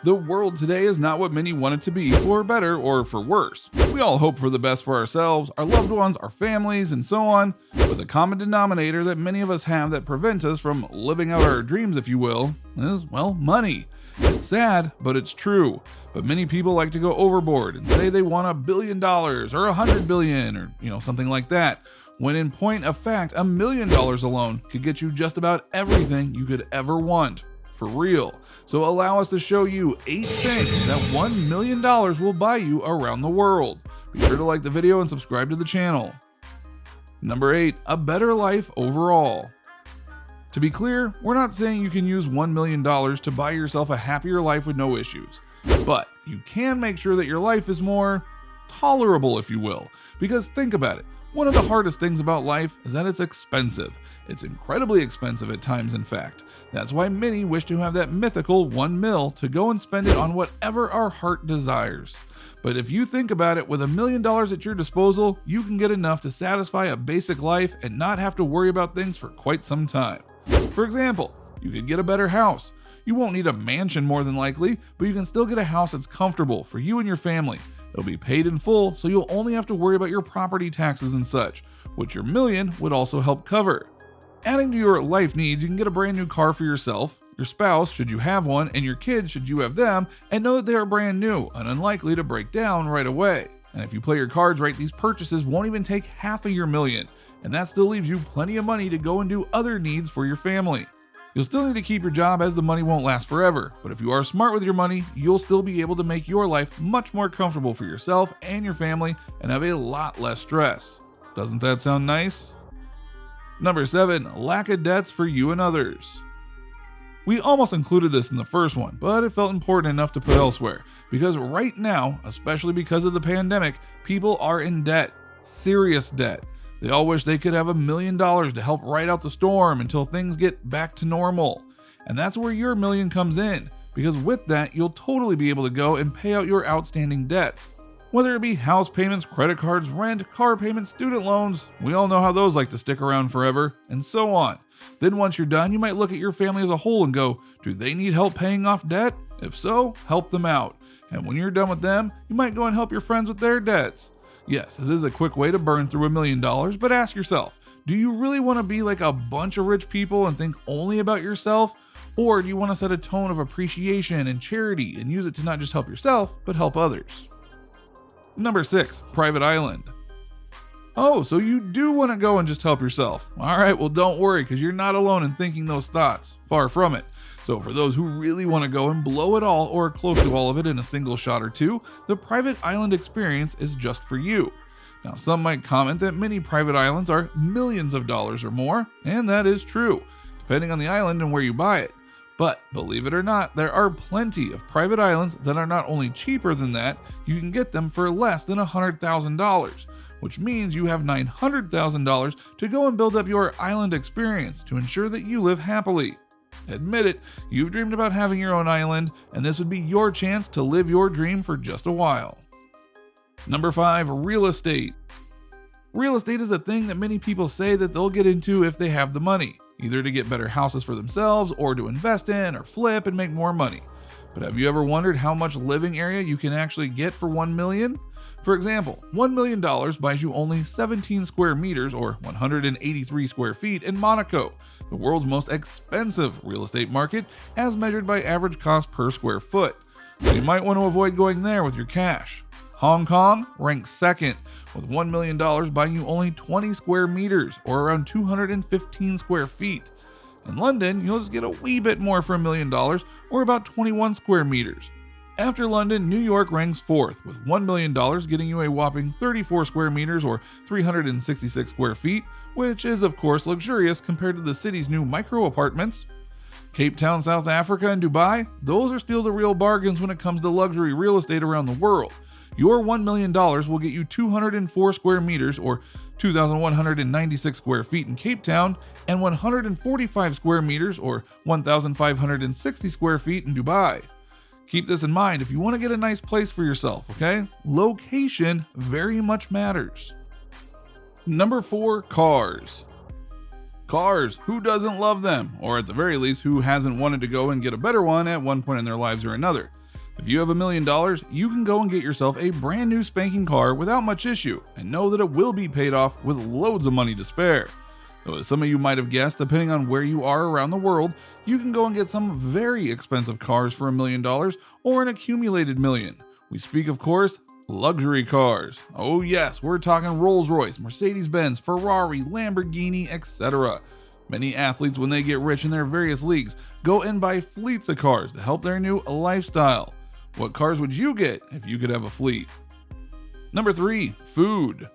The world today is not what many want it to be, for better or for worse. We all hope for the best for ourselves, our loved ones, our families, and so on, but the common denominator that many of us have that prevents us from living out our dreams, if you will, is, well, money. It's sad, but it's true. But many people like to go overboard and say they want $1 billion or $100 billion or something like that, when in point of fact, $1 million alone could get you just about everything you could ever want. For real. So allow us to show you 8 things that $1 million will buy you around the world. Be sure to like the video and subscribe to the channel. Number 8, a better life overall. To be clear, we're not saying you can use $1 million to buy yourself a happier life with no issues. But you can make sure that your life is more tolerable, if you will. Because think about it. One of the hardest things about life is that it's expensive. It's incredibly expensive at times, in fact. That's why many wish to have that mythical $1 million to go and spend it on whatever our heart desires. But if you think about it, with $1 million at your disposal, you can get enough to satisfy a basic life and not have to worry about things for quite some time. For example, you could get a better house. You won't need a mansion more than likely, but you can still get a house that's comfortable for you and your family. It'll be paid in full, so you'll only have to worry about your property taxes and such, which your $1 million would also help cover. Adding to your life needs, you can get a brand new car for yourself, your spouse, should you have one, and your kids, should you have them, and know that they are brand new and unlikely to break down right away. And if you play your cards right, these purchases won't even take half of your $1 million, and that still leaves you plenty of money to go and do other needs for your family. You'll still need to keep your job, as the money won't last forever, but if you are smart with your money, you'll still be able to make your life much more comfortable for yourself and your family and have a lot less stress. Doesn't that sound nice? Number 7, lack of debts for you and others. We almost included this in the first one, but it felt important enough to put elsewhere, because right now, especially because of the pandemic, people are in debt, serious debt. They all wish they could have $1 million to help ride out the storm until things get back to normal. And that's where your $1 million comes in, because with that, you'll totally be able to go and pay out your outstanding debts. Whether it be house payments, credit cards, rent, car payments, student loans, we all know how those like to stick around forever, and so on. Then once you're done, you might look at your family as a whole and go, do they need help paying off debt? If so, help them out. And when you're done with them, you might go and help your friends with their debts. Yes, this is a quick way to burn through $1 million, but ask yourself, do you really want to be like a bunch of rich people and think only about yourself? Or do you want to set a tone of appreciation and charity and use it to not just help yourself, but help others? Number 6, private island. Oh, so you do want to go and just help yourself. All right, well, don't worry, because you're not alone in thinking those thoughts. Far from it. So for those who really want to go and blow it all or close to all of it in a single shot or two, the private island experience is just for you. Now, some might comment that many private islands are millions of dollars or more, and that is true, depending on the island and where you buy it. But believe it or not, there are plenty of private islands that are not only cheaper than that, you can get them for less than $100,000, which means you have $900,000 to go and build up your island experience to ensure that you live happily. Admit it, you've dreamed about having your own island, and this would be your chance to live your dream for just a while. Number 5, real estate. Real estate is a thing that many people say that they'll get into if they have the money, either to get better houses for themselves or to invest in or flip and make more money. But have you ever wondered how much living area you can actually get for $1 million? For example, $1 million buys you only 17 square meters or 183 square feet in Monaco, the world's most expensive real estate market as measured by average cost per square foot. So you might want to avoid going there with your cash. Hong Kong ranks second, with $1 million buying you only 20 square meters or around 215 square feet. In London, you'll just get a wee bit more for $1 million or about 21 square meters. After London, New York ranks 4th, with $1 million getting you a whopping 34 square meters or 366 square feet, which is of course luxurious compared to the city's new micro apartments. Cape Town, South Africa, and Dubai, those are still the real bargains when it comes to luxury real estate around the world. Your $1 million will get you 204 square meters or 2,196 square feet in Cape Town and 145 square meters or 1,560 square feet in Dubai. Keep this in mind if you want to get a nice place for yourself, okay? Location very much matters. Number 4, cars. Cars, who doesn't love them? Or at the very least, who hasn't wanted to go and get a better one at one point in their lives or another? If you have $1 million, you can go and get yourself a brand new spanking car without much issue and know that it will be paid off with loads of money to spare. Though as some of you might have guessed, depending on where you are around the world, you can go and get some very expensive cars for $1 million or an accumulated million. We speak, of course, luxury cars. Oh yes, we're talking Rolls-Royce, Mercedes-Benz, Ferrari, Lamborghini, etc. Many athletes, when they get rich in their various leagues, go and buy fleets of cars to help their new lifestyle. What cars would you get if you could have a fleet? Number 3, food.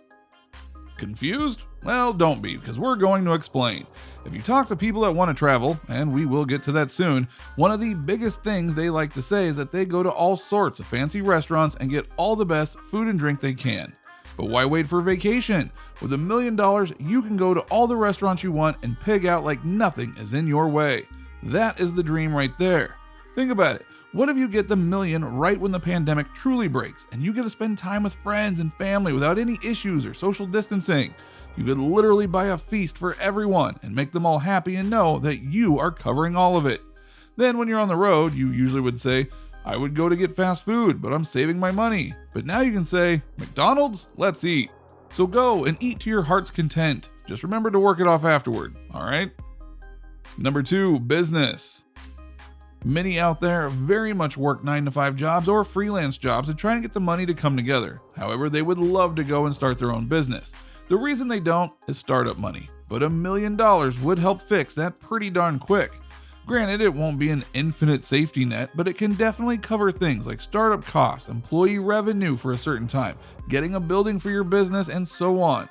Confused? Well, don't be, because we're going to explain. If you talk to people that want to travel, and we will get to that soon, one of the biggest things they like to say is that they go to all sorts of fancy restaurants and get all the best food and drink they can. But why wait for vacation? With $1 million, you can go to all the restaurants you want and pig out like nothing is in your way. That is the dream right there. Think about it. What if you get the million right when the pandemic truly breaks and you get to spend time with friends and family without any issues or social distancing? You could literally buy a feast for everyone and make them all happy and know that you are covering all of it. Then when you're on the road, you usually would say, I would go to get fast food, but I'm saving my money. But now you can say, McDonald's, let's eat. So go and eat to your heart's content. Just remember to work it off afterward, all right? Number 2, business. Many out there very much work 9-to-5 jobs or freelance jobs to try and get the money to come together. However, they would love to go and start their own business. The reason they don't is startup money, but $1 million would help fix that pretty darn quick. Granted, it won't be an infinite safety net, but it can definitely cover things like startup costs, employee revenue for a certain time, getting a building for your business, and so on.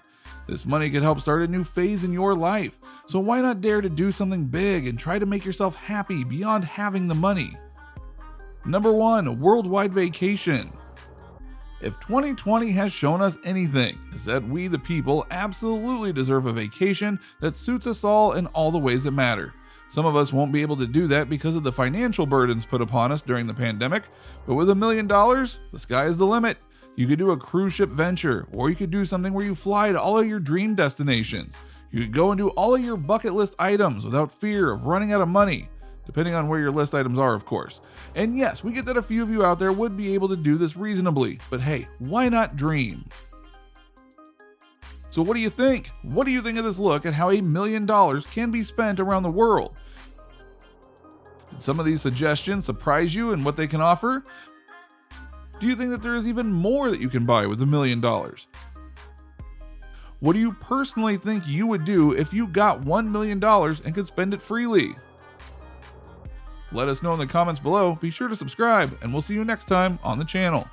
This money could help start a new phase in your life, so why not dare to do something big and try to make yourself happy beyond having the money? Number 1, worldwide vacation. If 2020 has shown us anything, is that we the people absolutely deserve a vacation that suits us all in all the ways that matter. Some of us won't be able to do that because of the financial burdens put upon us during the pandemic, but with $1 million, the sky is the limit. You could do a cruise ship venture, or you could do something where you fly to all of your dream destinations. You could go and do all of your bucket list items without fear of running out of money, depending on where your list items are, of course. And yes, we get that a few of you out there would be able to do this reasonably, but hey, why not dream? So what do you think? What do you think of this look at how $1 million can be spent around the world? Did some of these suggestions surprise you in what they can offer? Do you think that there is even more that you can buy with $1 million? What do you personally think you would do if you got $1 million and could spend it freely? Let us know in the comments below. Be sure to subscribe, and we'll see you next time on the channel.